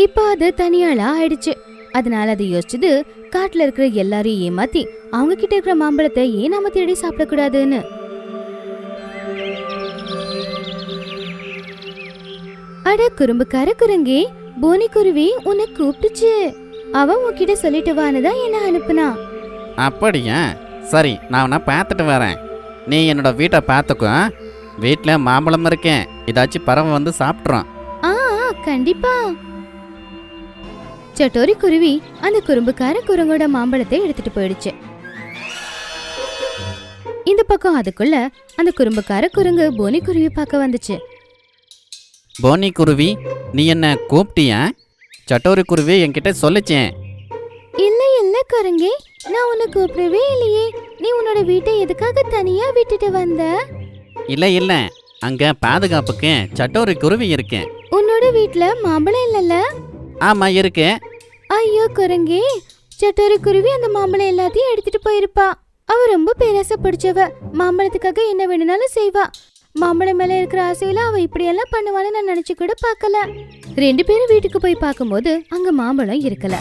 இப்ப அது தனியாளா ஆயிடுச்சு. அதனால அதை யோசிச்சது, காட்டுல இருக்கிற எல்லாரையும் ஏமாத்தி அவங்க கிட்ட இருக்கிற மாம்பழத்தை ஏன் நாம தேடி சாப்பிடக்கூடாதுன்னு. அட குறும்புக்கார குரங்கே, போனி குருவி உன்னை கூப்பிட்டுச்சு. அவன் உன்கிட்ட சொல்லிட்டு வானதான் என்ன அனுப்புனா. அப்படியா? சரி, நான் உன்னை பார்த்துட்டு வரேன். நீ என்னோட வீட்டை பார்த்துக்கோ. வீட்டில் மாம்பழம் இருக்கேன், ஏதாச்சும் பறவை வந்து சாப்பிட்றோம். கண்டிப்பா. சட்டோரி குருவி அந்த குறும்புக்கார குரங்கோட மாம்பழத்தை எடுத்துட்டு போயிடுச்சு. இந்த பக்கம் அதுக்குள்ள அந்த குறும்புக்கார குரங்கு போனி குருவி பார்க்க வந்துச்சு. போனி குருவி, நீ என்ன கூப்பிட்டியா? சட்டோரி குருவி என்கிட்ட சொல்லிச்சேன். இல்ல இல்ல குரங்கே, நான் உன்னை கூப்பிடவே இல்லையே. நீ உன்னோட வீட்டை எதுக்காக தனியா விட்டுட்டு வந்த? இல்லை, அங்கே பாதுகாப்புக்கு சட்டோரி குருவி இருக்கேன். உன்னோட வீட்ல மாம்பழம் இல்லல்ல? ஆமாம் இருக்கு. ஐயோ குரங்கே, சட்டோரி குருவி அந்த மாம்பழம் எல்லாத்தையும் எடுத்துட்டு போயிருப்பா. அவ ரொம்ப பேராசை பிடிச்சவ. மாம்பழத்துக்காக என்ன வேணும்னாலும் செய்வா. மாம்பழம் மேல இருக்கிற ஆசையில அவ இப்படியெல்லாம் பண்ணுவான்னு நான் நினைச்சு கூட பார்க்கல. 2 பேரும் வீட்டுக்கு போய் பார்க்கும்போது அங்க மாம்பழம் இருக்கல.